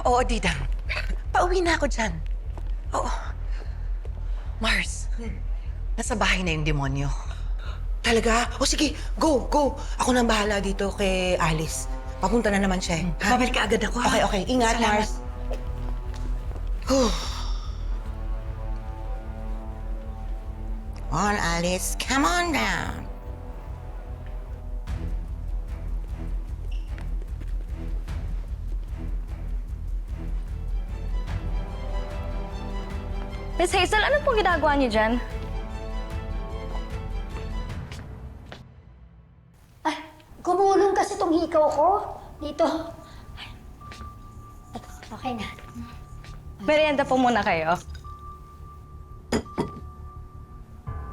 Oo, Didang. Pauwi na ako dyan. Oo. Mars, nasa bahay na yung demonyo. Talaga? O sige, go, go. Ako nang bahala dito kay Alice. Papunta na naman siya. Ha? Babalik ka agad ako, ha? Okay, okay. Ingat, Salamat. Mars. Whew. Come on, Alice. Come on down. Miss Hazel, ano pong ginagawa niyo dyan? Ay, gumulong kasi itong hikaw ko. Dito. Ito, okay na. Merienda po muna kayo.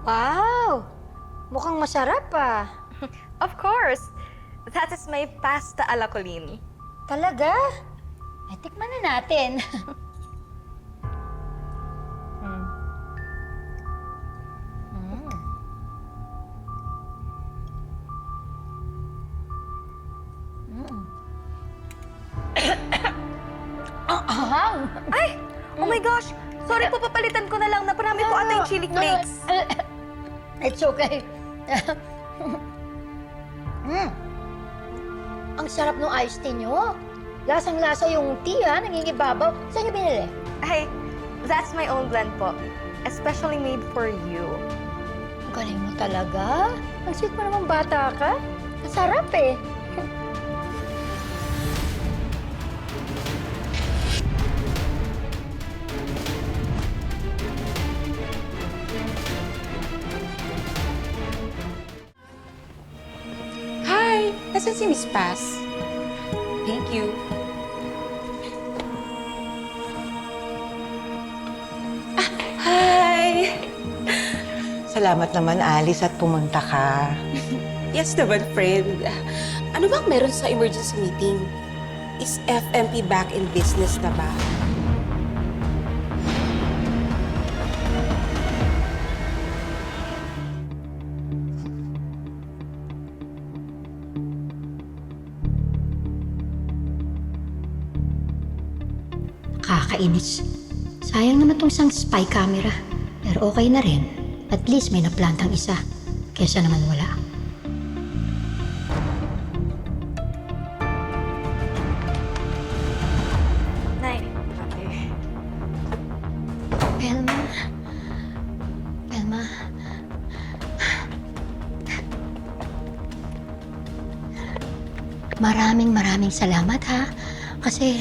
Wow! Mukhang masarap ah. Of course. That is my pasta alla Colleen. Talaga? Ay, tikman na natin. Ahang! Ay! Oh my gosh! Sorry po, papalitan ko na lang. Naparami po ata yung chili flakes. It's okay. Ang sarap ng iced tea nyo. Lasang-lasa yung tea ha, nangingibabaw. Saan nyo binili? Ay, that's my own blend po. Especially made for you. Ang galing mo talaga. Ang sweet mo naman bata ka. Ang sarap eh. Hi! Nasaan si Miss Paz? Thank you. Hi! Salamat naman, Alice, at pumunta ka. Yes naman, friend. Ano bang meron sa emergency meeting? Is FMP back in business na ba? Kakainis. Sayang naman tong isang spy camera. Pero okay na rin. At least may naplantang isa. Kesa naman wala. Nay. Pelma. Pelma. Maraming salamat ha. Kasi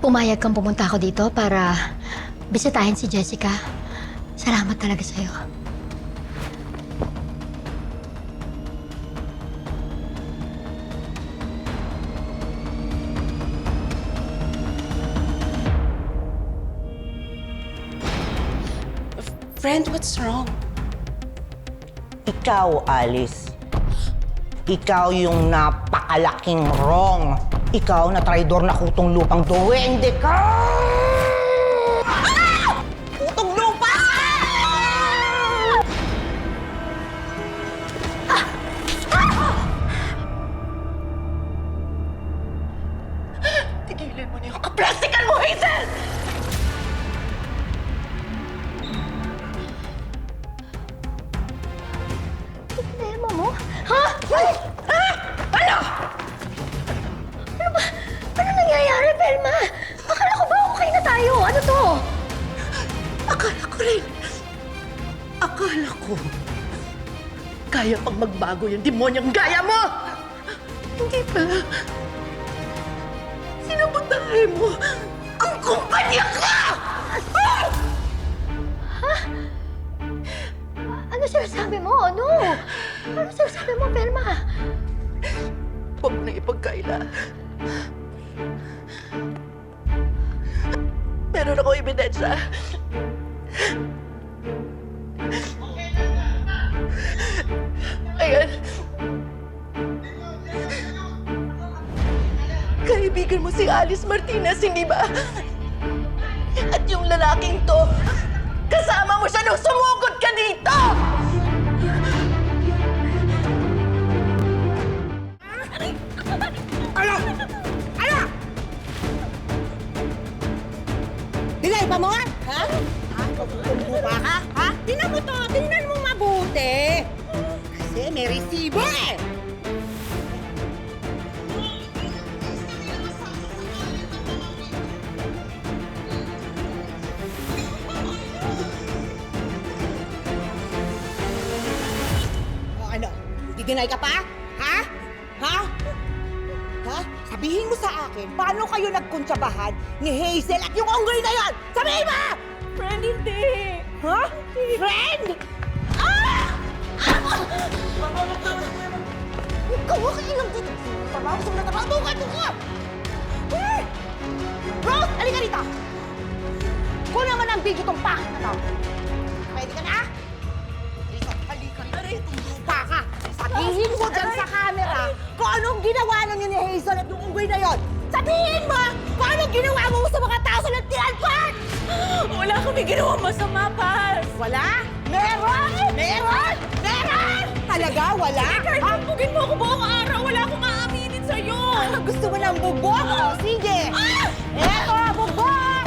pumayag kang pumunta ako dito para bisitahin si Jessica. Salamat talaga sa'yo. Friend, what's wrong? Ikaw, Alice. Ikaw yung napakalaking wrong. Ikaw na traidor na kutong lupang duwende ka! Ah! Kutong lupa! Tigilan mo na yung kaplastikan mo, Hazel! Problema mo? Ha? Ay! Ano? Ano nangyayari, Pelma? Akala ko ba okay na tayo? Ano to? Akala ko rin. Akala ko. Kaya pang magbago yung demonyong gaya mo! Hindi pala. Sinabotahe mo ang kumpanya ko! Ano sinasabi mo? Ano? Ano sinasabi mo, Pelma? Huwag mo na ipagkaila. Meron ako ebidensya. Ayan. Kaibigan mo si Alice Martinez, hindi ba? At yung lalaking to, kasama mo siya nung sumugod ka dito! may resibo eh! O ano? Didinay ka pa? Ha? Ha? Ha? Sabihin mo sa akin, paano kayo nagkuntsabahan ni Hazel at yung unggoy na yon? Sabihin mo! Friend, hindi. Ha? Friend? Ikaw, okay lang dito. Trabaho sa mga trabaho. Doon ka! Eh! Rose, halika dito! Kunin mo ng video tong pangit na to. Ready ka na? Risa, halika rito. Lupa ka. Sabihin mo dyan sa camera kung anong ginawa ninyo ni Hazel at yung unggoy na yon. Sabihin mo kung anong ginawa mo sa mga tao sa Lantian Park! Wala kami ginawa masama, Paz. Wala? Meron! Meron! Meron! Talaga? Wala? Kahit bugbugin mo ako buong araw, wala akong aaminin sa'yo. Gusto mo ng bugbog? O, sige! Eto, bugbog!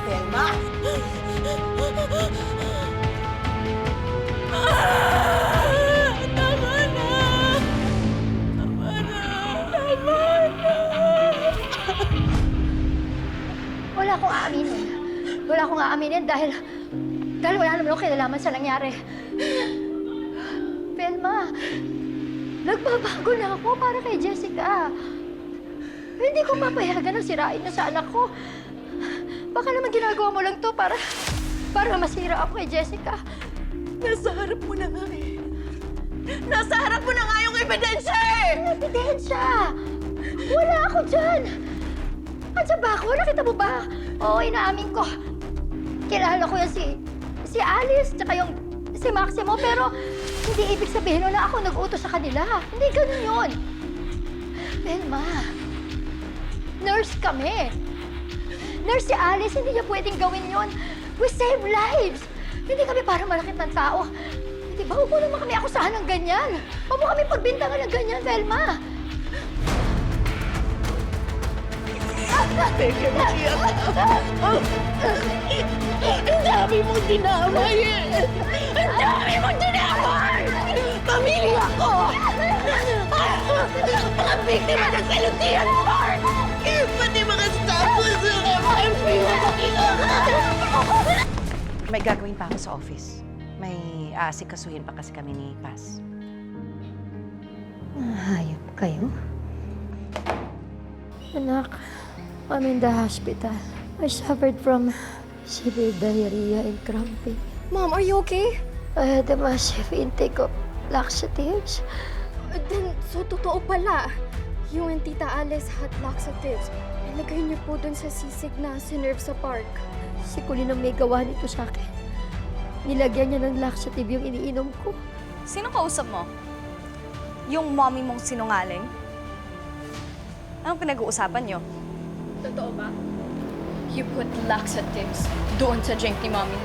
Selma! Tama na! Tama na! Tama na! Wala akong aaminin. Wala akong aaminin dahil wala naman akong kinalaman sa nangyari. Velma, nagbabago na ako para kay Jessica. Hindi ko papayagan na sirain na sa anak ko. Baka naman ginagawa mo lang to para masira ako kay Jessica. Nasa harap mo na nga eh. Nasa harap mo na nga yung ebidensya eh! Ebidensya! Wala ako dyan! Andiyan ba ako? Nakita mo ba? Oo, inaamin ko. Kilala ko yan si Alice, tsaka yung si Maximo, pero hindi ibig sabihin na ako nag-utos sa kanila. Hindi ganun yun. Velma, nurse kami. Nurse si Alice, hindi niya pwedeng gawin yun. We save lives. Hindi kami para malakit ng tao. Di ba, huwag mo naman kami akusahan ng ganyan. Huwag mo kami pagbintangan ng ganyan, Velma. Teka, mag-iyak ka. Ang dami mong dinamay eh! Ang dami mong dinamay! Pamilya ko! Mga biktima ng Salutian Park! Pati mga staff ko sa FMP! May gagawin pa ako sa office. May aasikasuhin pa kasi kami ni Paz. Hayop kayo? Anak, I'm in the hospital. I suffered from severe diarrhea and cramping. Mom, are you okay? I had a massive intake of laxatives. Then, so totoo pala. You and Tita Alice had laxatives. Nilagay niyo po dun sa sisig na sinerve sa park. Si Colleen ang may gawa nito sa akin. Nilagyan niya ng laxative yung iniinom ko. Sino kausap mo? Yung mommy mong sinungaling? Anong pinag-uusapan niyo? Totoo ba? You put laxatives doon sa drink ni Mommy.